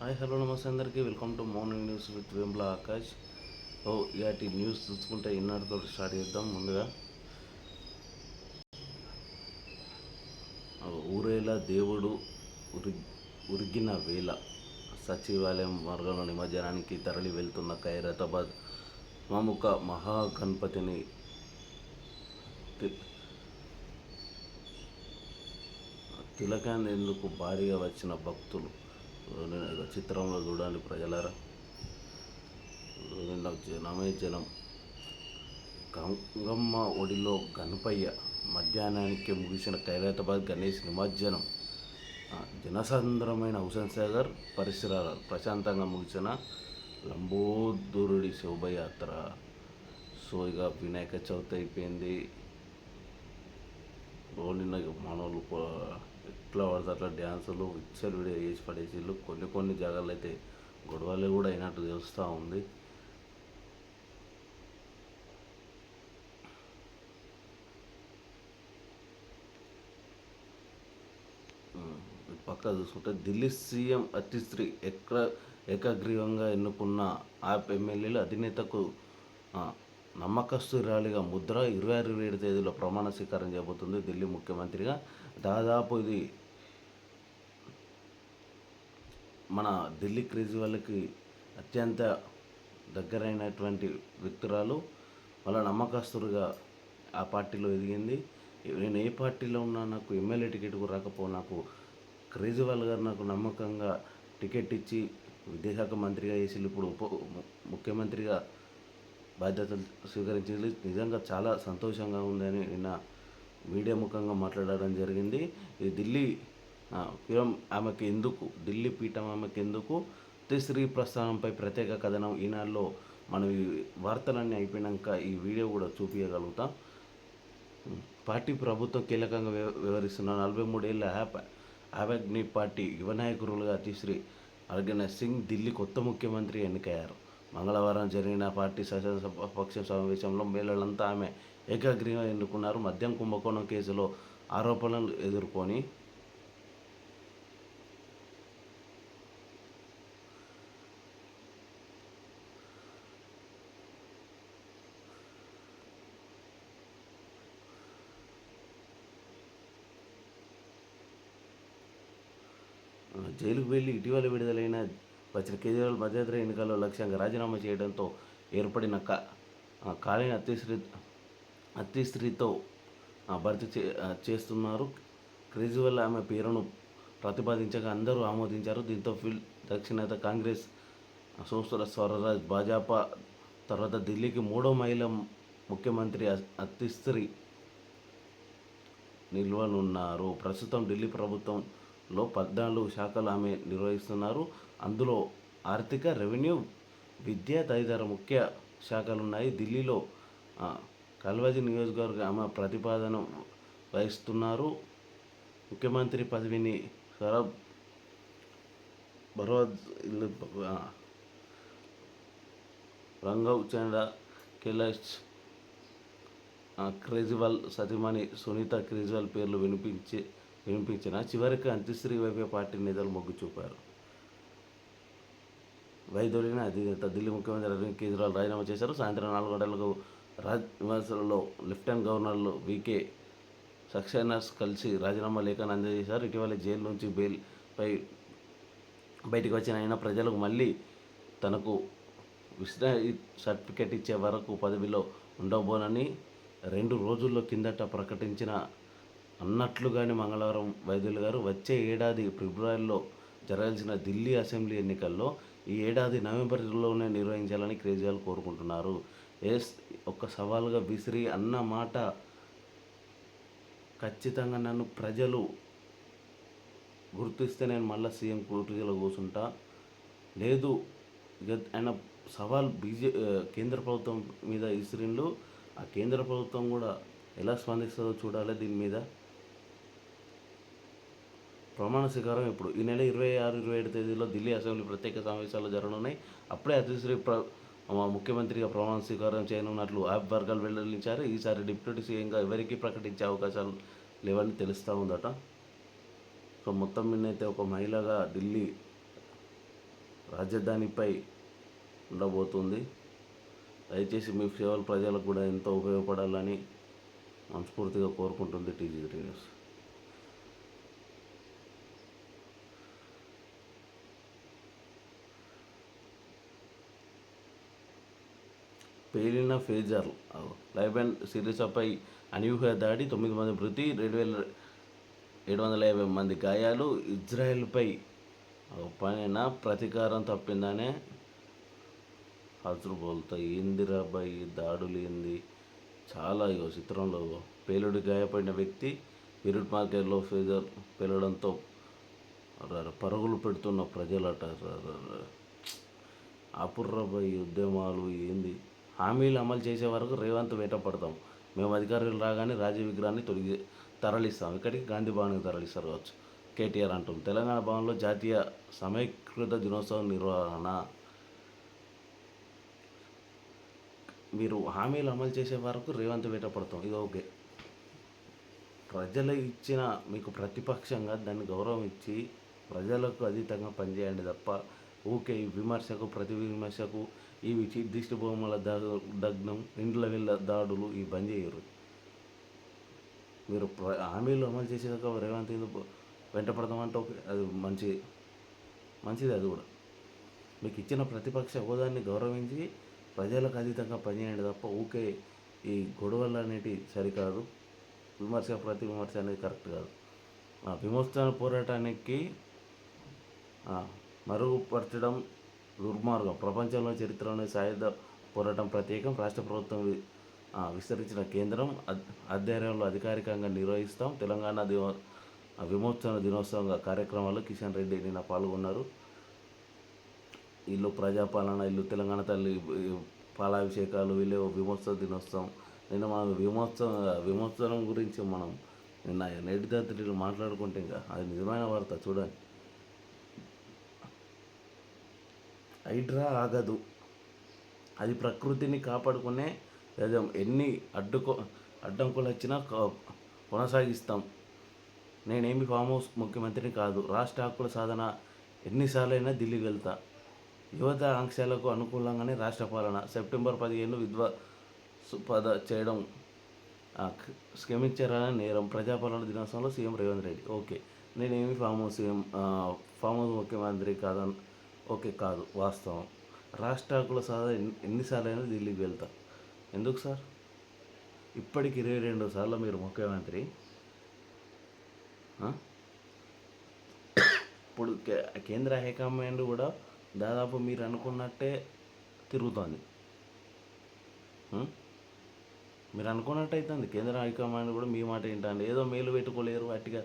Hi hello నమస్తే అందరికీ welcome to morning news with Vembla Akash. ఇలాంటి న్యూస్ చూసుకుంటే ఈనాడుతో స్టార్ట్ చేద్దాం. ముందుగా ఊరేలా దేవుడు ఉరిగిన వేళ సచివాలయం మార్గంలో నిమజ్జనానికి తరలి వెళ్తున్న ఖైరతాబాద్ ప్రముఖ మహాగణపతిని తిలకాందేందుకు భారీగా వచ్చిన భక్తులు. చిత్రంలో చూడండి ప్రజలారా, నిన్న జనమే జనం. గంగమ్మ ఒడిలో గణపయ్య మధ్యాహ్నానికి ముగిసిన ఖైరతాబాద్ గణేష్ నిమజ్జనం. జనసాంద్రమైన హుసేన్ సాగర్ పరిసరాలు ప్రశాంతంగా ముగిసిన లంబోదరుడి శోభయాత్ర. సో ఇక వినాయక చవితి అయిపోయింది. నిన్న మనోళ్ళు ఎట్లా పడితే అట్లా డ్యాన్సులు విచ్చలు వీడియో చేసి పడేసిళ్ళు. కొన్ని జాగాలు అయితే గొడవలు కూడా అయినట్టు తెలుస్తూ ఉంది. పక్క చూసుకుంటే ఢిల్లీ సీఎం అతిశ్రీ ఏకగ్రీవంగా ఎన్నుకున్న ఆప్ ఎమ్మెల్యేలు అధినేతకు నమ్మకస్తురాలిగా ముద్ర. 26-27 తేదీలో ప్రమాణ స్వీకారం చేయబోతుంది ఢిల్లీ ముఖ్యమంత్రిగా. దాదాపు ఇది మన ఢిల్లీ కేజ్రీవాల్కి అత్యంత దగ్గరైనటువంటి వ్యక్తురాలు. వాళ్ళ నమ్మకస్తులుగా ఆ పార్టీలో ఎదిగింది. నేను ఏ పార్టీలో ఉన్నా నాకు ఎమ్మెల్యే టికెట్ రాకపో, నాకు కేజ్రీవాల్ గారు నాకు నమ్మకంగా టికెట్ ఇచ్చి విద్యాశాఖ మంత్రిగా చేసి ఇప్పుడు ముఖ్యమంత్రిగా బాధ్యతలు స్వీకరించింది. నిజంగా చాలా సంతోషంగా ఉందని నిన్న మీడియా ముఖంగా మాట్లాడడం జరిగింది. ఈ ఢిల్లీ పీఠం ఆమెకు ఎందుకు, ఢిల్లీ పీఠం ఆమెకు ఎందుకు, అతిశ్రీ ప్రస్థానంపై ప్రత్యేక కథనం ఈనాడులో. మనం ఈ వార్తలన్నీ అయిపోయినాక ఈ వీడియో కూడా చూపించగలుగుతాం. పార్టీ ప్రభుత్వం కీలకంగా వ్యవహరిస్తున్న 43 ఏళ్ల ఆద్మీ పార్టీ యువ నాయకులుగా అతిశ్రీ అరగన సింగ్ ఢిల్లీ కొత్త ముఖ్యమంత్రి ఎన్నికయ్యారు. మంగళవారం జరిగిన పార్టీ శాసనసభాపక్ష సమావేశంలో మహిళలంతా ఆమె ఏకగ్రీవంగా ఎన్నుకున్నారు. మద్యం కుంభకోణం కేసులో ఆరోపణలు ఎదుర్కొని జైలుకు వెళ్ళి ఇటీవల విడుదలైన వచ్చిన కేజ్రీవాల్ మధ్యంతర ఎన్నికల్లో లక్ష్యంగా రాజీనామా చేయడంతో ఏర్పడిన ఖాళీని అతిశ్రీతో భర్తీ చేస్తున్నారు. కేజ్రీవాల్ ఆమె పేరును ప్రతిపాదించగా అందరూ ఆమోదించారు. దీంతో దక్షిణాది కాంగ్రెస్ సంస్థల స్వరాజ్ భాజపా తర్వాత ఢిల్లీకి 3వ మహిళా ముఖ్యమంత్రి అతిశ్రీ నిలవనున్నారు. ప్రస్తుతం ఢిల్లీ ప్రభుత్వంలో 14 శాఖలు ఆమె నిర్వహిస్తున్నారు. అందులో ఆర్థిక, రెవెన్యూ, విద్య తదితర ముఖ్య శాఖలున్నాయి. ఢిల్లీలో కల్వాజీ నియోజకవర్గం ఆమె ప్రతిపాదన వహిస్తున్నారు. ముఖ్యమంత్రి పదవిని సౌరభ్ బరోజ్, రంగవ్ చంద్ర కైలాష్, కేజ్రీవాల్ సతీమణి సునీత కేజ్రీవాల్ పేర్లు వినిపించిన చివరికి అతిశ్రీ వైపే పార్టీ నేతలు మొగ్గు చూపారు. వైదొలిగిన అధినేత ఢిల్లీ ముఖ్యమంత్రి అరవింద్ కేజ్రీవాల్ రాజీనామా చేశారు. సాయంత్రం 4 గంటలకు రాజ్ నివాసంలో లెఫ్టినెంట్ గవర్నర్లు వికే సక్సేనాస్ కలిసి రాజీనామా లేఖను అందజేశారు. ఇటీవల జైలు నుంచి బెయిల్పై బయటకు వచ్చిన ఆయన ప్రజలకు మళ్ళీ తనకు విశ్రాంతి సర్టిఫికెట్ ఇచ్చే వరకు పదవిలో ఉండబోనని 2 రోజుల్లో కిందట ప్రకటించిన అన్నట్లుగానే మంగళవారం వైద్యులు గారు వచ్చే ఏడాది ఫిబ్రవరిలో జరగాల్సిన ఢిల్లీ అసెంబ్లీ ఎన్నికల్లో ఈ ఏడాది నవంబర్లోనే నిర్వహించాలని కేజ్రీవాల్ కోరుకుంటున్నారు. ఒక సవాల్గా విసిరి అన్న మాట, ఖచ్చితంగా నన్ను ప్రజలు గుర్తిస్తే నేను మళ్ళీ సీఎం కుర్చీలో కూర్చుంటా, లేదు ఆయన సవాల్ కేంద్ర ప్రభుత్వం మీద విసిరిండు. ఆ కేంద్ర ప్రభుత్వం కూడా ఎలా స్పందిస్తుందో చూడాలి. దీని మీద ప్రమాణ స్వీకారం ఇప్పుడు ఈ నెల 26-27 తేదీలో ఢిల్లీ అసెంబ్లీ ప్రత్యేక సమావేశాలు జరగనున్నాయి. అప్పుడే అతిశ్రీ ముఖ్యమంత్రిగా ప్రమాణ స్వీకారం చేయనున్నట్లు ఆప్ వర్గాలు వెల్లడించారు. ఈసారి డిప్యూటీ సీఎంగా ఎవరికి ప్రకటించే అవకాశాలు లేవని తెలుస్తూ ఉందట. సో మొత్తం మీద అయితే ఒక మహిళగా ఢిల్లీ రాజధానిపై ఉండబోతుంది. దయచేసి మీ సేవలు ప్రజలకు కూడా ఎంతో ఉపయోగపడాలని మనస్ఫూర్తిగా కోరుకుంటుంది టీజీ3 న్యూస్. పేలిన ఫేజర్ లైబన్ సిరిసపై అనూహ్య దాడి, 9 మంది మృతి, 2,750 మంది గాయాలు. ఇజ్రాయెల్పై పైన ప్రతీకారం తప్పిందనే హజ్బుల్లా. ఏందిరాబాయి దాడులు ఏంది? చాలా చిత్రంలో పేలుడు గాయపడిన వ్యక్తి బీరూట్ మార్కెట్లో ఫేజర్ పేలడంతో పరుగులు పెడుతున్న ప్రజలట. ఆపుర్రాబాయి ఉద్యమాలు ఏంది? హామీలు అమలు చేసే వరకు రేవంత్ వేట పడతాం. మేము అధికారులు రాగానే రాజీవ్ విగ్రహాన్ని తరలిస్తాం. ఇక్కడికి గాంధీ భవన్కి తరలిస్తారు కావచ్చు కేటీఆర్ అంటుంది. తెలంగాణ భవన్లో జాతీయ సమైక్యత దినోత్సవం నిర్వహణ. మీరు హామీలు అమలు చేసే వరకు రేవంత్ వేట పడతాం, ఇది ఓకే. ప్రజలు ఇచ్చిన మీకు ప్రతిపక్షంగా దాన్ని గౌరవం ఇచ్చి ప్రజలకు అతీతంగా పనిచేయండి తప్ప ఊకే ఈ విమర్శకు ప్రతి విమర్శకు ఇవి దిష్టి బొమ్మల దగ్నం, ఇండ్ల వెళ్ళ దాడులు ఇవి బంద్ చేయరు. మీరు హామీలు అమలు చేసేదాకా రేవంత్ వెంట పడతామంటే ఓకే, అది మంచిది. అది కూడా మీకు ఇచ్చిన ప్రతిపక్ష హోదాన్ని గౌరవించి ప్రజలకు అతీతంగా పనిచేయండి తప్ప ఊకే ఈ గొడవలు అనేటివి సరికాదు. ప్రతి విమర్శ అనేది కరెక్ట్ కాదు. విమోచన పోరాటానికి మరుగుపరచడం దుర్మార్గం. ప్రపంచంలో చరిత్రలోని సాయుధ పోరాటం ప్రత్యేకం. రాష్ట్ర ప్రభుత్వం విస్తరించిన కేంద్రం ఆధ్వర్యంలో అధికారికంగా నిర్వహిస్తాం. తెలంగాణ విమోచన దినోత్సవంగా కార్యక్రమాల్లో కిషన్ రెడ్డి నిన్న పాల్గొన్నారు. ఇల్లు ప్రజాపాలన, ఇల్లు తెలంగాణ తల్లి పాలాభిషేకాలు, వీళ్ళు విమోచన దినోత్సవం. నిన్న మనం విమోచనం గురించి మనం నిన్న నేటిదాతలు మాట్లాడుకుంటే ఇంకా అది నిజమైన వార్త. చూడండి, హైడ్రా ఆగదు, అది ప్రకృతిని కాపాడుకునే గజం. ఎన్ని అడ్డంకులు వచ్చినా కొనసాగిస్తాం. నేనేమి ఫామ్ హౌస్ ముఖ్యమంత్రిని కాదు. రాష్ట్ర హక్కుల సాధన ఎన్నిసార్లైనా ఢిల్లీ వెళ్తా. యువత ఆంక్షలకు అనుకూలంగానే రాష్ట్ర పాలన. సెప్టెంబర్ 15 విధ్వంసపద చేయడం క్షమించారని నేరం. ప్రజాపాలన దినోత్సవంలో సీఎం రేవంత్ రెడ్డి. ఓకే, నేనేమి ఫామ్ హౌస్ ముఖ్యమంత్రి కాదని ఓకే కాదు, వాస్తవం. రాష్ట్ర హక్కుల సాధన ఎన్నిసార్లైనా ఢిల్లీకి వెళ్తా. ఎందుకు సార్? ఇప్పటికి 22 సార్లు మీరు ముఖ్యమంత్రి. ఇప్పుడు కేంద్ర హైకమాండ్ కూడా దాదాపు మీరు అనుకున్నట్టే తిరుగుతుంది. మీరు అనుకున్నట్టు అవుతుంది. కేంద్ర హైకమాండ్ కూడా మీ మాట ఏంటండి? ఏదో మేలు పెట్టుకోలేరు అట్టిగా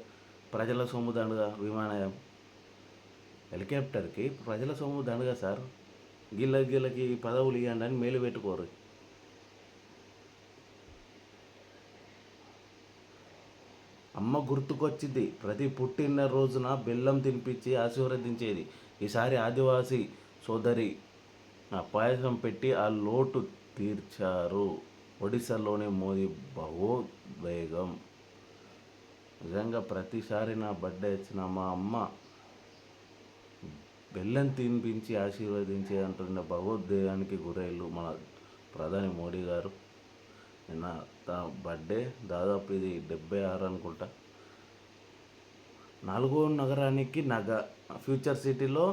ప్రజల సొమ్ము దండుగా. విమానం హెలికాప్టర్కి ప్రజల సొమ్ము దండుగా సార్. గిళ్ళకి పదవులు ఇవ్వండి అని మేలు పెట్టుకోరు. అమ్మ గుర్తుకొచ్చింది. ప్రతి పుట్టిన రోజున బెల్లం తినిపించి ఆశీర్వదించేది. ఈసారి ఆదివాసీ సోదరి పాయసం పెట్టి ఆ లోటు తీర్చారు. ఒడిశాలోని మోదీ భావోద్వేగం. నిజంగా ప్రతిసారి నా బర్త్డే వచ్చిన మా అమ్మ బెల్లం తినిపించి ఆశీర్వదించే అంటున్న భావోద్వేగానికి గురైళ్ళు మన ప్రధాని మోడీ గారు. నిన్న తన బర్త్డే, దాదాపు ఇది 76 అనుకుంటా. 4వ నగరానికి ఫ్యూచర్ సిటీలో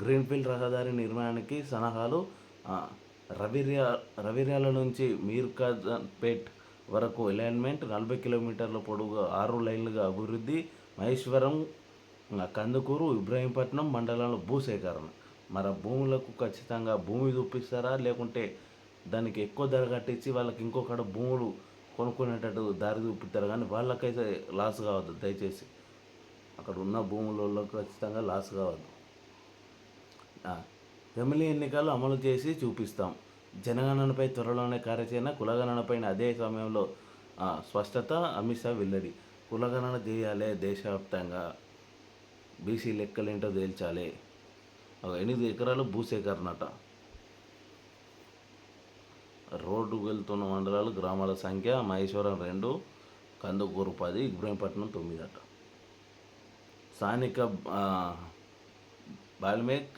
గ్రీన్ఫీల్డ్ రహదారి నిర్మాణానికి సన్నాహాలు. రవిర్యాల నుంచి మీర్కాజ్పేట్ వరకు అలైన్మెంట్. 40 కిలోమీటర్ల పొడవుగా 6 లైన్లుగా అభివృద్ధి. మహేశ్వరం, కందుకూరు, ఇబ్రాహీంపట్నం మండలంలో భూసేకరణ. మరి భూములకు ఖచ్చితంగా భూమి చూపిస్తారా, లేకుంటే దానికి ఎక్కువ ధర కట్టించి వాళ్ళకి ఇంకొకడ భూములు కొనుక్కునేటట్టు దారి చూపిస్తారు? కానీ వాళ్ళకైతే లాస్ కావద్దు దయచేసి. అక్కడ ఉన్న భూములలో ఖచ్చితంగా లాస్ కావద్దు. ఎమ్మెల్యే ఎన్నికలు అమలు చేసి చూపిస్తాం. జనగణనపై త్వరలోనే కార్యాచరణ. కులగణనపై అదే సమయంలో స్పష్టత. అమిత్ షా వెల్లడి. కులగణన చేయాలి దేశవ్యాప్తంగా. బీసీ లెక్కలేంటో తేల్చాలి. 8 ఎకరాలు భూసేకరణట. రోడ్డు వెళ్తున్న మండలాలు, గ్రామాల సంఖ్య: మహేశ్వరం 2, కందుకూరు 10, ఇబ్రాహీంపట్నం 9 అట. స్థానిక బాల్మేక్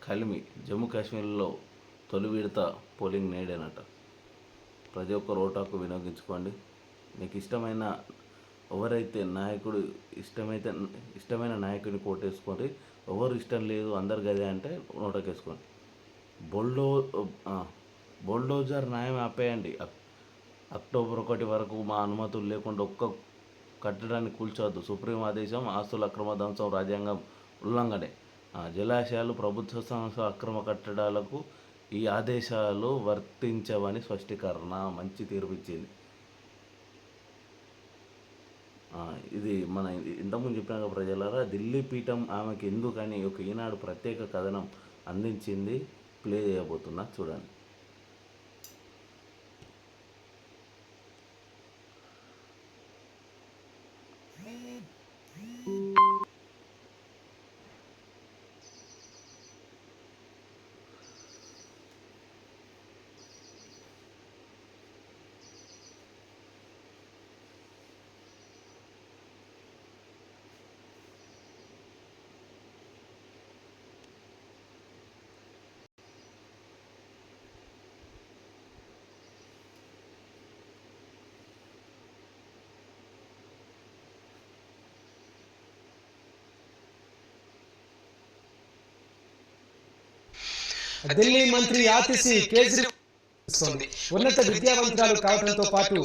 కలిమి జమ్మూ కాశ్మీర్లో తొలి విడత పోలింగ్ నేడేనట. ప్రతి ఒక్కరు ఓటాకు వినియోగించుకోండి. మీకు ఇష్టమైన ఎవరైతే నాయకుడు ఇష్టమైన నాయకుడిని కోటేసుకోండి. ఎవరు ఇష్టం లేదు అందరు గదే అంటే నోటకేసుకోండి. బోల్డోజర్ న్యాయం ఆపేయండి. అక్టోబర్ 1 వరకు మా అనుమతులు లేకుండా ఒక్క కట్టడాన్ని కూల్చవద్దు. సుప్రీం ఆదేశం. ఆస్తుల అక్రమ ధ్వంసం రాజ్యాంగం ఉల్లంఘనే. జలాశయాలు, ప్రభుత్వ సంస్థ అక్రమ కట్టడాలకు ఈ ఆదేశాలు వర్తించవని స్పష్టీకరణ. మంచి తీర్పు ఇచ్చింది. ఇది మన ఇంతకుముందు చెప్పినాక ప్రజలారా, ఢిల్లీ పీఠం ఆమెకి ఎందుకని ఒక ఈనాడు ప్రత్యేక కథనం అందించింది. ప్లే చేయబోతున్నా, చూడండి. ఢిల్లీ మంత్రి ఆతిశి కేజ్రీవాల్ ఉన్నత విద్యావంతురాలు కావడంతో పాటు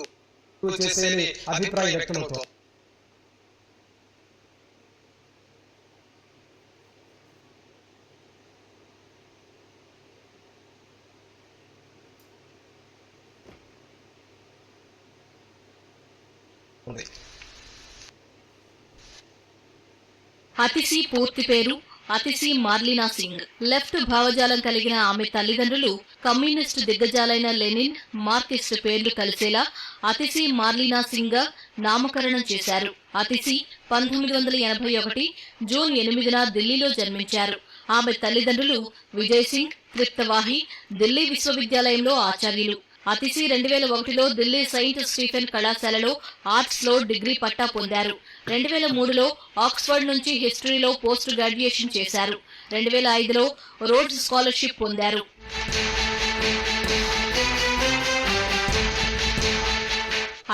చేసే అభిప్రాయం వ్యక్తమవుతోంది. అతిశి పూర్తి పేరు అతిశి మార్లినా సింగ్. లెఫ్ట్ భావజాలం కలిగిన ఆమె తల్లిదండ్రులు కమ్యూనిస్టు దిగ్గజాలైన లెనిన్, మార్క్సిస్ట్ పేర్లు కలిసేలా అతిశి మార్లినా సింగ్ గా నామకరణం చేశారు. అతిశి 1981 జూన్ 8న ఢిల్లీలో జన్మించారు. ఆమె తల్లిదండ్రులు విజయ్ సింగ్, త్రిప్తవాహి, ఢిల్లీ విశ్వవిద్యాలయంలో ఆచార్యులు. అతిశి 2001లో ఢిల్లీ సెయింట్ స్టీఫెన్ కళాశాలలో ఆర్ట్స్ లో డిగ్రీ పట్టా పొందారు. 2003లో ఆక్స్ఫర్డ్ నుంచి హిస్టరీలో పోస్ట్ గ్రాడ్యుయేషన్ చేశారు. 2005లో రోడ్స్ స్కాలర్షిప్ పొందారు.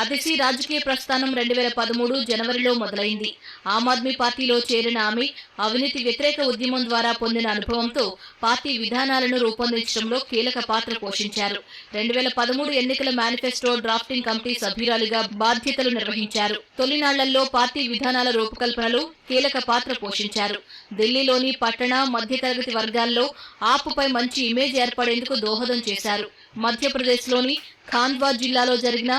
అతిశి రాజకీయ ప్రస్థానం 2013 జనవరిలో మొదలైంది. ఆమ్ ఆద్మీ పార్టీలో చేరిన ఆమె అవినీతి వ్యతిరేక ఉద్యమం ద్వారా పొందిన అనుభవంతో పార్టీ విధానాలను రూపొందించడంలో కీలక పాత్ర పోషించారు. 2013 ఎన్నికల మేనిఫెస్టో డ్రాఫ్టింగ్ కమిటీ సభ్యురాలిగా బాధ్యతలు నిర్వహించారు. తొలినాళ్లలో పార్టీ విధానాల రూపకల్పనలో కీలక పాత్ర పోషించారు. ఢిల్లీలోని పట్టణ, మధ్యతరగతి వర్గాల్లో ఆపుపై మంచి ఇమేజ్ ఏర్పడేందుకు దోహదం చేశారు. మధ్యప్రదేశ్లోని ఖాండ్వా జిల్లాలో జరిగిన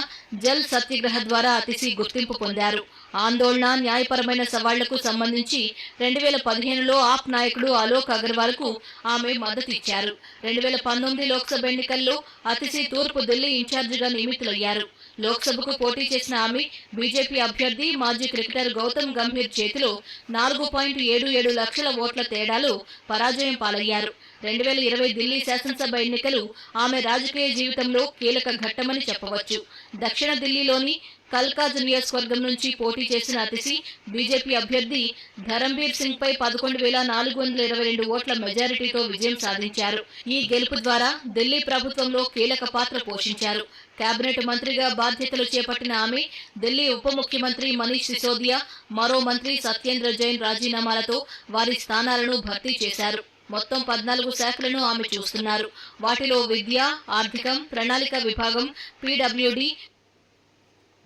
జల్ సత్యాగ్రహ ద్వారా అతిశి గుర్తింపు పొందారు. ఆందోళన, న్యాయపరమైన సవాళ్లకు సంబంధించి 2015లో ఆప్ నాయకుడు అలోక్ అగర్వాల్ కు ఆమె మద్దతు ఇచ్చారు. 2019 లోక్సభ ఎన్నికల్లో అతిశి తూర్పు ఢిల్లీ ఇన్ఛార్జిగా నియమితులయ్యారు. లోక్సభకు పోటీ చేసిన ఆమె బీజేపీ అభ్యర్థి మాజీ క్రికెటర్ గౌతమ్ గంభీర్ చేతిలో 4.77 లక్షల ఓట్ల తేడాలో పరాజయం పాలయ్యారు. 2020 ఢిల్లీ శాసనసభ ఎన్నికలు ఆమె రాజకీయ జీవితంలో కీలక ఘట్టమని చెప్పవచ్చు. దక్షిణ ఢిల్లీలోని కల్కాజ్ నియోజకవర్గం నుంచి పోటీ చేసిన అతిశి బీజేపీ అభ్యర్థి ధరంబీర్ సింగ్ పై 11,422 ఓట్ల మెజారిటీతో విజయం సాధించారు. ఈ గెలుపు ద్వారా ఢిల్లీ ప్రభుత్వంలో కీలక పాత్ర పోషించారు. కేబినెట్ మంత్రిగా బాధ్యతలు చేపట్టిన ఆమె ఢిల్లీ ఉప ముఖ్యమంత్రి మనీష్ సిసోదియా, మరో మంత్రి సత్యేంద్ర జైన్ రాజీనామాలతో వారి స్థానాలను భర్తీ చేశారు. మొత్తం 14 శాఖలను ఆమె చూస్తున్నారు. వాటిలో విద్య, ఆర్థికం, ప్రణాళిక విభాగం, పీడబ్ల్యూడి.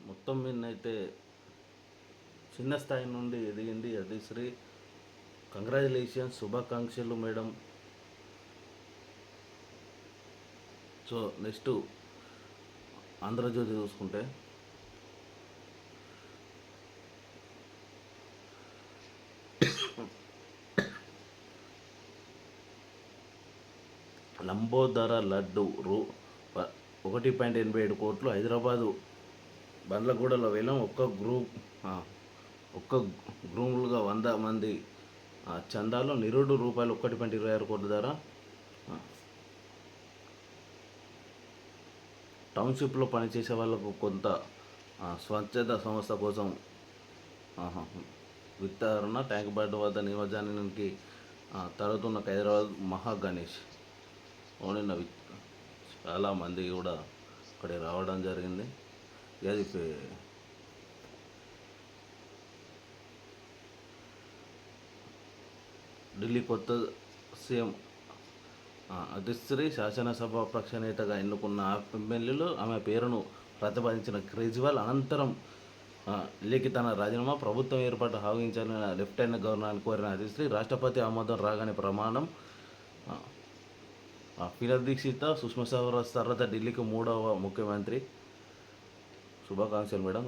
మొత్తం మీదనైతే చిన్న స్థాయి నుండి ఎదిగింది అతిశ్రీ. కంగ్రాచులేషన్స్, శుభాకాంక్షలు మేడం. సో నెక్స్ట్ ఆంధ్రజ్యోతి చూసుకుంటే లంబోదర లడ్డు 1.87 కోట్లు. హైదరాబాదు బండ్లగూడలో వేలం. ఒక్క గ్రూములుగా 100 మంది చందాలో నిరుడు రూపాయలు 1.26 కోట్ల ధర. టౌన్షిప్లో పనిచేసే వాళ్ళకు కొంత స్వచ్ఛత సంస్థ కోసం విస్తరణ. ట్యాంక్ బండ్ వద్ద నిమజ్జనానికి తర్వాత ఉన్న హైదరాబాద్ మహా గణేష్ ఓనిన చాలామంది కూడా అక్కడికి రావడం జరిగింది. అది ఢిల్లీ కొత్త సీఎం అధిశ్రీ శాసనసభాపక్ష నేతగా ఎన్నుకున్న ఎమ్మెల్యేలు ఆమె పేరును ప్రతిపాదించిన కేజ్రీవాల్ అనంతరం ఢిల్లీకి తన రాజీనామా ప్రభుత్వం ఏర్పాటు ఆహ్వానించాలని లెఫ్టినెంట్ గవర్నర్ కోరిన అధిశ్రీ రాష్ట్రపతి ఆమోదం రాగానే ప్రమాణం. పీలా దీక్షిత సుష్మా స్వరాజ్ తర్వాత ఢిల్లీకి 3వ ముఖ్యమంత్రి. శుభాకాంక్షలు మేడం.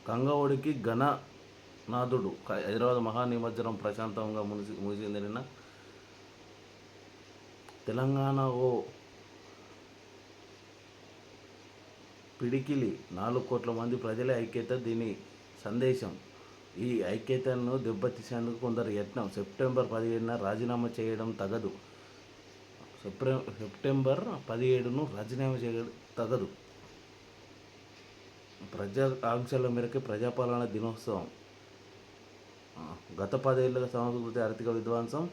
గంగవడికి గణనాథుడు హైదరాబాద్ మహానిమజ్జనం ప్రశాంతంగా ముగిసింది నిన్న. తెలంగాణ ఓ పిడికిలి 4 కోట్ల మంది ప్రజల ఐక్యత దీని సందేశం. ఈ ఐక్యతను దెబ్బతీసేందుకు కొందరు యత్నం. సెప్టెంబర్ 17న రాజీనామా చేయడం తగదు. సెప్టెంబర్ 17ను రాజీనామా చేయడం తగదు. ప్రజా ఆంక్షల మేరకు ప్రజాపాలన దినోత్సవం. గత 10 ఏళ్ళుగా సంస్కృతి ఆర్థిక విధ్వంసం.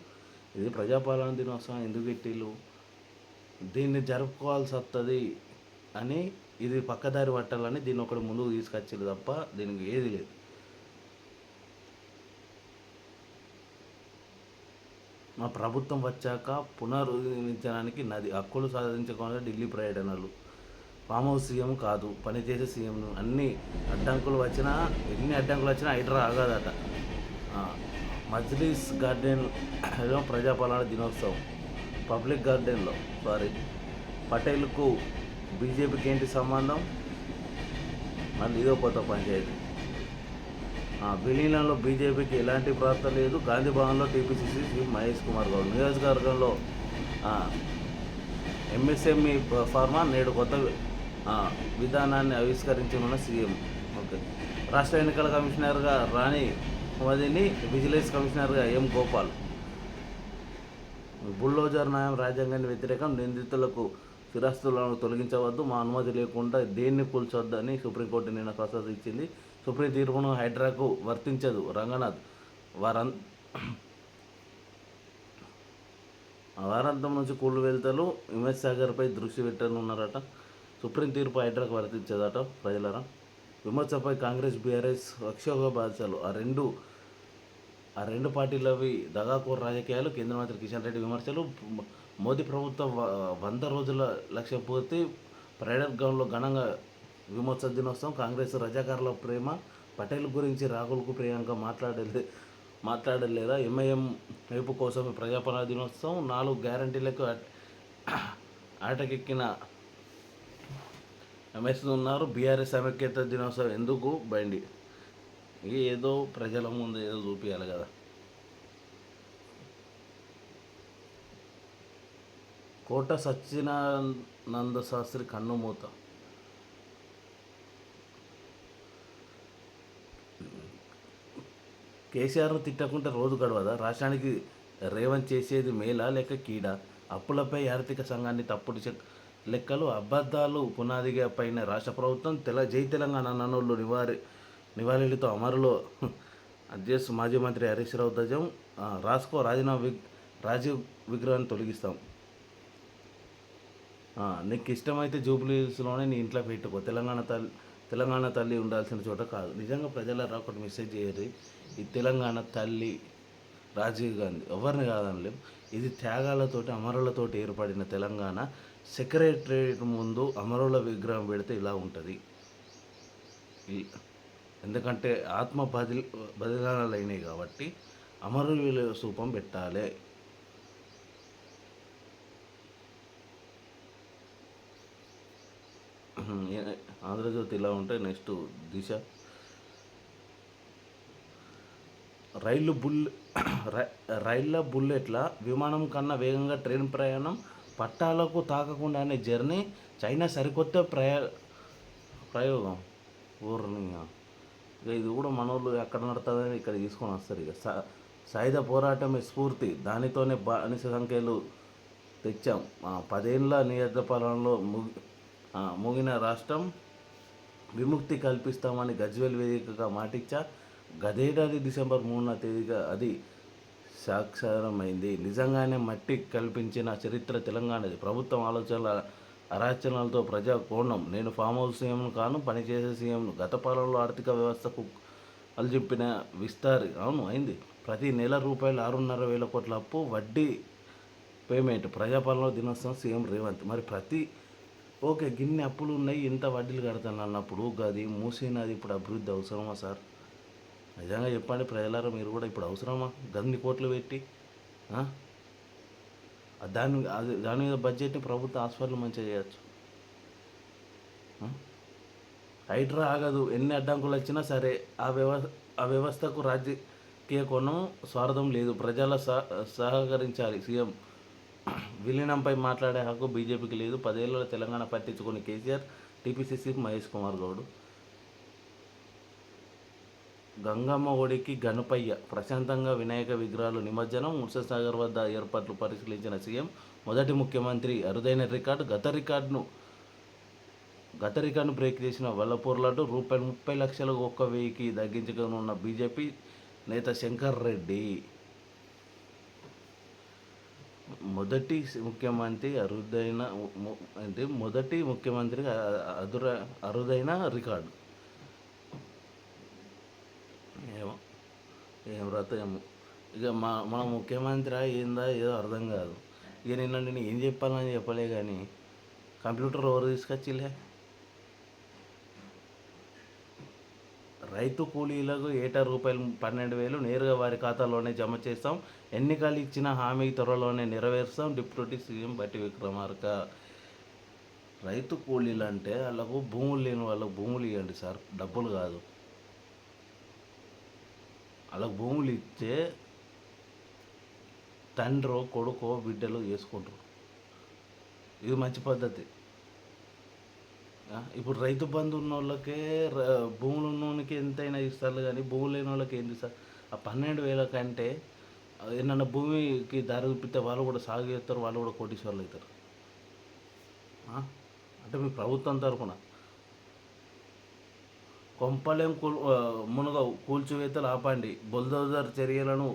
ఇది ప్రజాపాలన దినోత్సవం ఎందుకు పెట్టిళ్ళు? దీన్ని జరుపుకోవాల్సి వస్తుంది అని, ఇది పక్కదారి పట్టాలని దీన్ని ఒకటి ముందుకు తీసుకొచ్చారు తప్ప దీనికి ఏది లేదు. మా ప్రభుత్వం వచ్చాక పునరుద్ధరించడానికి నది హక్కులు సాధించకుండా ఢిల్లీ పర్యటనలు. ఫామ్ హౌస్ సీఎం కాదు, పనిచేసే సీఎంను. ఎన్ని అడ్డంకులు వచ్చినా హైడ్రా ఆగదట. మజ్లిస్ గార్డెన్లో ప్రజాపాలన దినోత్సవం. పబ్లిక్ గార్డెన్లో పటేల్కు బీజేపీకి ఏంటి సంబంధం? మళ్ళీ ఇదో కొత్త పంచాయతీ. విలీనంలో బీజేపీకి ఎలాంటి ప్రాప్త లేదు. గాంధీ భవన్లో టీపీసీసీ చీఫ్ మహేష్ కుమార్ గౌడ్. నియోజకవర్గంలో ఎంఎస్ఎంఈ ఫార్మా నేడు కొత్త విధానాన్ని ఆవిష్కరించనున్న సీఎం. ఓకే. రాష్ట్ర ఎన్నికల కమిషనర్గా రాణి మదిని, విజిలెన్స్ కమిషనర్గా ఎం గోపాల్. బుల్డోజర్ న్యాయం రాజ్యాంగానికి వ్యతిరేకం. నిందితులకు స్థిరాస్తులను తొలగించవద్దు, మా అనుమతి లేకుండా దేన్ని కూల్చొద్దని సుప్రీంకోర్టు నిన్న స్పష్టత ఇచ్చింది. సుప్రీం తీర్పును హైడ్రాకు వర్తించదు. రంగనాథ్ వారాంతం నుంచి కూలు వెళ్తాలు హిమేష్ సాగర్పై దృష్టి పెట్టనున్నారట. సుప్రీం తీర్పు హైడ్రాకు వర్తించదట. ప్రజలరా, విమర్శపై కాంగ్రెస్ బీఆర్ఎస్ అక్షోభ బాధ్యతలు. ఆ రెండు పార్టీలవి దగాకోర్ రాజకీయాలు. కేంద్ర మంత్రి కిషన్ రెడ్డి విమర్శలు. మోదీ ప్రభుత్వం 100 రోజుల లక్ష్యం పూర్తి. పరేడ్ గ్రౌండ్లో ఘనంగా విమోచన దినోత్సవం. కాంగ్రెస్ రజాకారుల ప్రేమ. పటేల్ గురించి రాహుల్కు ప్రియాంక మాట్లాడలేదా? ఎంఐఎం వైపు కోసమే ప్రజాపాలన దినోత్సవం. 4 గ్యారంటీలకు ఆటకెక్కిన ఎంఎస్ ఉన్నారు. బీఆర్ఎస్ సమైక్యత దినోత్సవం ఎందుకు బండి? ఏదో ప్రజల ముందు ఏదో చూపించాలి కదా. కోట సచ్చిదానంద శాస్త్రి కన్నుమూత. కేసీఆర్ను తిట్టకుంటే రోజు గడవదా? రాష్ట్రానికి రేవంత్ చేసేది మేలా లేక కీడా? అప్పులపై ఆర్థిక సంఘాన్ని తప్పుడు లెక్కలు, అబద్ధాలు పునాదిగా పైన రాష్ట్ర ప్రభుత్వం జై తెలంగాణ నన్నోళ్ళు నివాళులతో అమరులో అధ్యక్ష మాజీ మంత్రి హరీష్ రావు ధ్వజం. రాసుకో రాజీనామా రాజీవ్ విగ్రహాన్ని తొలగిస్తాం. నీకు ఇష్టమైతే జూబ్లీస్లోనే నీ ఇంట్లో పెట్టుకో. తెలంగాణ తల్లి ఉండాల్సిన చోట కాదు. నిజంగా ప్రజలరా ఒకటి మెసేజ్ చేయరు. ఈ తెలంగాణ తల్లి రాజీవ్ గాంధీ ఎవరిని కాదనలేం. ఇది త్యాగాలతోటి అమరులతోటి ఏర్పడిన తెలంగాణ. సెక్రటరేట్ ముందు అమరుల విగ్రహం పెడితే ఇలా ఉంటుంది. ఎందుకంటే ఆత్మ బలిదానాలు అయినాయి కాబట్టి అమరుల స్థూపం పెట్టాలి. ఆంధ్రజ్యోతి ఇలా ఉంటాయి. నెక్స్ట్ దిశ. రైళ్ళ బుల్లెట్ల విమానం కన్నా వేగంగా ట్రైన్ ప్రయాణం. పట్టాలకు తాకకుండానే జర్నీ. చైనా సరికొత్త ప్రయోగం. ఊరిని ఇది కూడా మనోళ్ళు ఎక్కడ నడుతుందని ఇక్కడ తీసుకొని వస్తారు. ఇక సాయుధ పోరాటమే స్ఫూర్తి. దానితోనే బానిస సంఖ్యలు తెచ్చాం. 10 ఏళ్ళ నియంత్రణ పాలనలో ముగిన రాష్ట్రం విముక్తి కల్పిస్తామని గజ్వేల్ వేదికగా మాటిచ్చా. గతేడాది డిసెంబర్ 3వ తేదీగా అది సాక్షారమైంది. నిజంగానే మట్టి కల్పించిన చరిత్ర తెలంగాణది. ప్రభుత్వం ఆలోచనల అరాచనాలతో ప్రజా కోణం. నేను ఫామ్ హౌస్ సీఎంను కాను, పనిచేసే సీఎంను. గత పాలనలో ఆర్థిక వ్యవస్థకు అల్జెప్పిన విస్తారి అవును అయింది. ప్రతి నెల రూపాయలు 6,500 కోట్ల అప్పు, వడ్డీ పేమెంట్. ప్రజాపాలన దినోత్సవం సీఎం రేవంత్. మరి ఓకే గిన్ని అప్పులు ఉన్నాయి, ఇంత వడ్డీలు కడతాను అన్నప్పుడు గది మూసినది ఇప్పుడు అభివృద్ధి అవసరమా సార్? నిజంగా చెప్పండి ప్రజలారా, మీరు కూడా ఇప్పుడు అవసరమా గన్ని కోట్లు పెట్టి? దాని మీద బడ్జెట్ని ప్రభుత్వ హాస్పిటల్ మంచిగా చేయొచ్చు. హైడ్రా ఆగదు, ఎన్ని అడ్డంకులు వచ్చినా సరే. ఆ వ్యవస్థకు రాజకీయ కోణం, స్వార్థం లేదు. ప్రజల సహకరించాలి. సీఎం విలీనంపై మాట్లాడే హక్కు బీజేపీకి లేదు. 10 ఏళ్లలో తెలంగాణ పట్టించుకుని కేసీఆర్. టీపీసీసీ మహేష్ కుమార్ గౌడ్. గంగమ్మ ఒడికి గణపయ్య. ప్రశాంతంగా వినాయక విగ్రహాలు నిమజ్జనం. ముససాగర్ వద్ద ఏర్పాట్లు పరిశీలించిన సీఎం. మొదటి ముఖ్యమంత్రి. అరుదైన రికార్డు. గత రికార్డును బ్రేక్ చేసిన వల్లపూర్లతో రూపాయలు 30 లక్షలు 1,000కి తగ్గించుకున్న బీజేపీ నేత శంకర్ రెడ్డి. మొదటి ముఖ్యమంత్రి అరుదైన రికార్డు. ఏం రాతాయేమో ఇక మన ముఖ్యమంత్రి ఏందా ఏదో అర్థం కాదు. ఇక నేను ఏం చెప్పాలని చెప్పలే కానీ కంప్యూటర్ ఎవరు తీసుకొచ్చిలే? రైతు కూలీలకు ఏటా రూపాయలు 12,000 నేరుగా వారి ఖాతాలోనే జమ చేస్తాం. ఎన్నికలు ఇచ్చిన హామీ త్వరలోనే నెరవేరుస్తాం. డిప్యూటీ సీఎం బట్టి విక్రమార్క. రైతు కూలీలు అంటే వాళ్ళకు భూములు లేని వాళ్ళకు భూములు ఇవ్వండి సార్, డబ్బులు కాదు. వాళ్ళకు భూములు ఇచ్చే తండ్రో కొడుకో బిడ్డలు చేసుకుంటారు. ఇది మంచి పద్ధతి. ఇప్పుడు రైతు బంధు ఉన్న వాళ్ళకే భూములు ఉన్నోనికి ఎంతైనా ఇస్తారు కానీ భూములు లేని వాళ్ళకి ఏంటి సార్? ఆ 12,000 కంటే ఏమన్నా భూమికి దారి చూపిస్తే వాళ్ళు కూడా సాగు చేస్తారు, వాళ్ళు కూడా కోటీశ్వర్లు అవుతారు. అంటే మీ ప్రభుత్వం తరఫున కొంపలేం కూల్చివేతలు ఆపండి. బుల్డోజర్ చర్యలను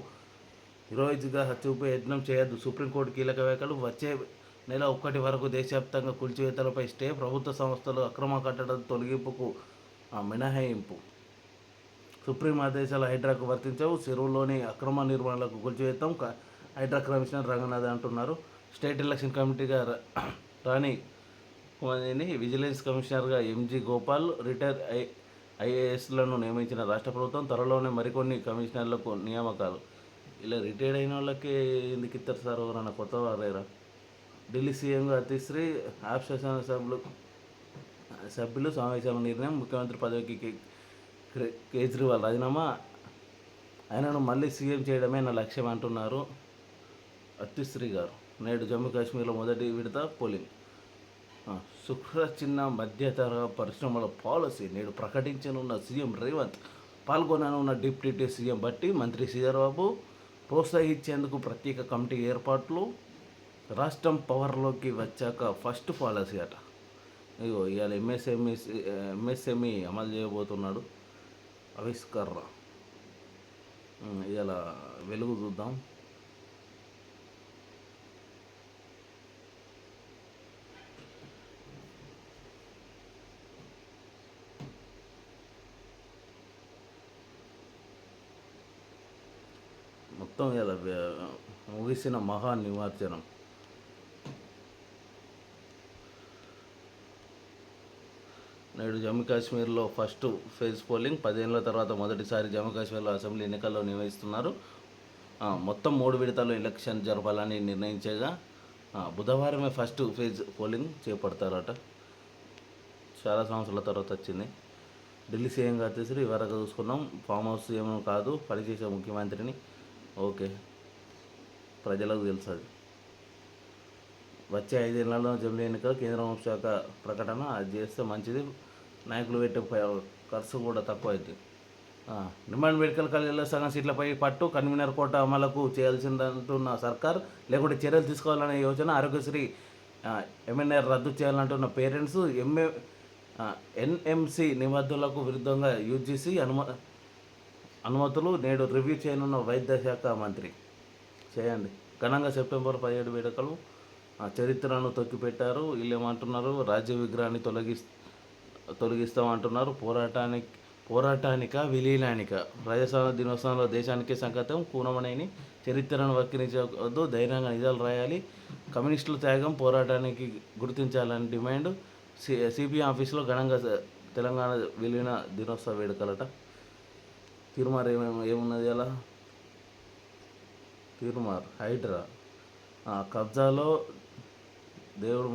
హీరోయిజ్గా చూపే యత్నం చేయొద్దు. సుప్రీంకోర్టు కీలక వ్యాఖ్యలు. వచ్చే నెల 1 వరకు దేశవ్యాప్తంగా కూల్చివేతలపై స్టే. ప్రభుత్వ సంస్థలు అక్రమ కట్టడం తొలగింపుకు మినహాయింపు. సుప్రీం ఆదేశాలు హైడ్రాకు వర్తించవు. చెరువులోని అక్రమ నిర్మాణాలకు కూల్చివేతాం. హైడ్రా కమిషనర్ రంగనాథ్ అంటున్నారు. స్టేట్ ఎలక్షన్ కమిటీగా రాణి కుమారిని, విజిలెన్స్ కమిషనర్గా ఎంజీ గోపాల్, రిటైర్ ఐఏఎస్లను నియమించిన రాష్ట్ర ప్రభుత్వం. త్వరలోనే మరికొన్ని కమిషనర్లకు నియామకాలు. ఇలా రిటైర్డ్ అయిన వాళ్ళకి ఎందుకు ఇస్తారు సార్? ఎవరన్నా కొత్త వారేరా? ఢిల్లీ సీఎంగా అతిశ్రీ. యాప్ శాసన సభ్యులు సమావేశాల నిర్ణయం. ముఖ్యమంత్రి పదవికి కేజ్రీవాల్ రాజీనామా. ఆయనను మళ్ళీ సీఎం చేయడమే నా లక్ష్యం అంటున్నారు అతిశ్రీ గారు. నేడు జమ్మూ కాశ్మీర్లో మొదటి విడత పోలింగ్. చిన్న మధ్యతర పరిశ్రమల పాలసీ నేడు ప్రకటించనున్న సీఎం రేవంత్. పాల్గొననున్న డిప్యూటీ సీఎం బట్టి, మంత్రి శ్రీధర్ బాబు. ప్రోత్సహించేందుకు ప్రత్యేక కమిటీ ఏర్పాట్లు. రాష్ట్రం పవర్లోకి వచ్చాక ఫస్ట్ పాలసీ అట. ఇగో ఇవాళ ఎంఎస్ఎంఈ అమలు చేయబోతున్నాడు ఆవిష్కర్. ఇవాళ వెలుగు చూద్దాం. మొత్తం ఇలా ముగిసిన మహా నిమజ్జనం. నేడు జమ్మూ కాశ్మీర్లో ఫస్ట్ ఫేజ్ పోలింగ్. 10 ఏళ్ల తర్వాత మొదటిసారి జమ్మూ కాశ్మీర్లో అసెంబ్లీ ఎన్నికల్లో నిర్వహిస్తున్నారు. మొత్తం 3 విడతల్లో ఎలక్షన్ జరపాలని నిర్ణయించగా బుధవారమే ఫస్ట్ ఫేజ్ పోలింగ్ చేపడతారట. చాలా సంవత్సరాల తర్వాత వచ్చింది. ఢిల్లీ సీఎంగా వచ్చేసి వరకు చూసుకున్నాం. ఫామ్ హౌస్ సీఎం కాదు, పనిచేసే ముఖ్యమంత్రిని. ఓకే, ప్రజలకు తెలుసు అది. వచ్చే 5 ఏళ్లలో జమిలీ ఎన్నికలు. కేంద్ర హోంశాఖ ప్రకటన. అది చేస్తే మంచిది. నాయకులు పెట్టే ఖర్చు కూడా తక్కువ అవుతుంది. డిమాండ్ మెడికల్ కాలేజీలో సగం సీట్లపై పట్టు. కన్వీనర్ కోట అమలుకు చేయాల్సిందంటున్న సర్కార్, లేకుంటే చర్యలు తీసుకోవాలనే యోచన. ఆరోగ్యశ్రీ ఎంఎన్ఆర్ రద్దు చేయాలంటున్న పేరెంట్స్. ఎన్ఎంసీ నిబంధనలకు విరుద్ధంగా యూజీసీ అనుమతులు నేడు రివ్యూ చేయనున్న వైద్య శాఖ మంత్రి. చేయండి. ఘనంగా సెప్టెంబర్ 17 వేడుకలు చరిత్రను తొక్కిపెట్టారు. వీళ్ళు ఏమంటున్నారు, రాజ్య విగ్రహాన్ని తొలగిస్తామంటున్నారు. పోరాటానిక విలీనానిక. ప్రజాస్వామ్య దినోత్సవంలో దేశానికే సంకేతం. కూనమనేని చరిత్రను వక్కిరించవద్దు, ధైర్యంగా నిజాలు రాయాలి. కమ్యూనిస్టుల త్యాగం పోరాటానికి గుర్తించాలని డిమాండ్. సిపిఎం ఆఫీసులో ఘనంగా తెలంగాణ విలీన దినోత్సవ వేడుకలట. తీర్మార్ ఏమున్నది అలా? తీర్మార్ హైడ్రా కబ్జాలో దేవుడు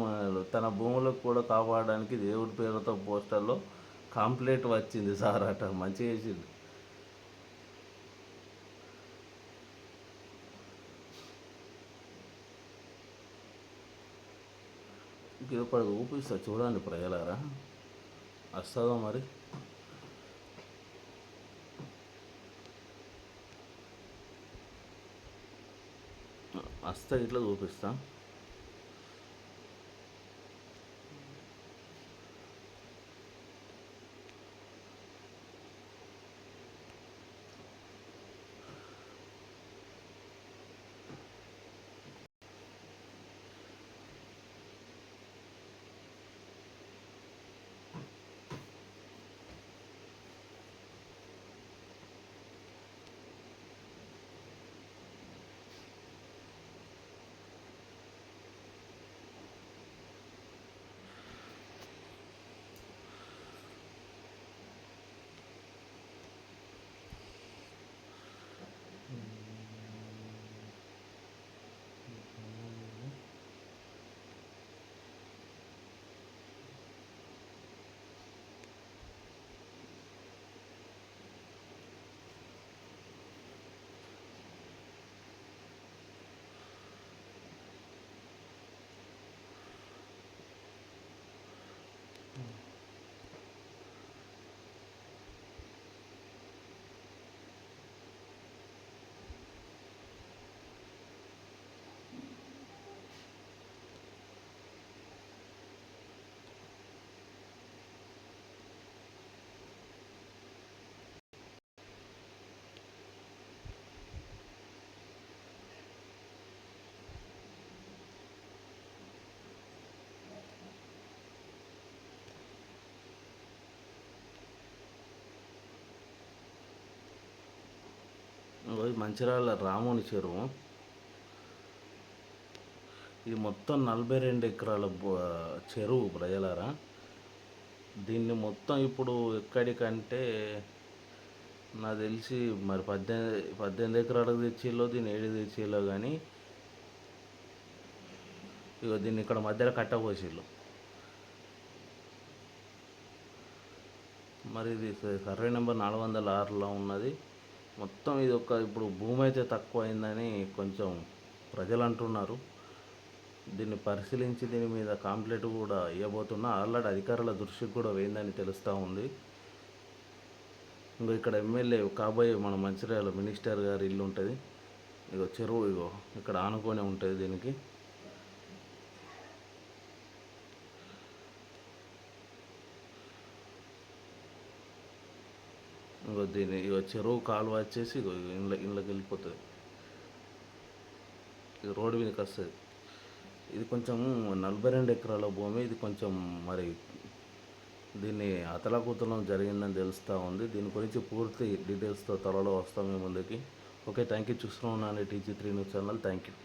తన భూములకు కూడా కాపాడడానికి దేవుడి పేరుతో పోస్టర్లో కాంప్లైంట్ వచ్చింది సార్ అట. మంచిగా చేసింది. ఇప్పుడు ఊపిస్తా చూడండి ప్రజలారా, వస్తుందో మరి. వస్తా ఇట్లా చూపిస్తా. మంచిర్యాల రాముని చెరువు. ఇది మొత్తం 42 ఎకరాల చెరువు ప్రజలారా. దీన్ని మొత్తం ఇప్పుడు ఎక్కడికంటే నాకు తెలిసి మరి 18 ఎకరాలకు తెచ్చిల్లో, దీన్ని 7 తెచ్చిల్లో. కానీ ఇక దీన్ని ఇక్కడ మధ్యలో కట్టబోసిళ్ళు. మరి ఇది సర్వే నెంబర్ 406లో ఉన్నది. మొత్తం ఇది ఇప్పుడు భూమి అయితే తక్కువ అయిందని కొంచెం ప్రజలు అంటున్నారు. దీన్ని పరిశీలించి దీని మీద కాంప్లైంట్ కూడా ఇవ్వబోతున్నా. ఆల్రెడీ అధికారుల దృష్టికి కూడా పోయిందని తెలుస్తూ ఉంది. ఇంకో ఇక్కడ ఎమ్మెల్యే కాబోయే మన మంచిర్యాల మినిస్టర్ గారి ఇల్లు ఉంటుంది. ఇగో చెరువు ఇగో ఇక్కడ ఆనుకొని ఉంటుంది. దీనికి ఇగో చెరువు కాలువ వచ్చేసి ఇగో ఇండ్లకి వెళ్ళిపోతుంది. ఇది రోడ్డు మీదకి వస్తుంది. ఇది కొంచెం 42 ఎకరాల భూమి. ఇది కొంచెం మరి దీన్ని అతలాకుతలం జరిగిందని తెలుస్తూ ఉంది. దీని గురించి పూర్తి డీటెయిల్స్తో త్వరలో వస్తాం మీ ముందుకి. Okay, thank you. చూస్తూ ఉన్నాను TG3 news channel. Thank you.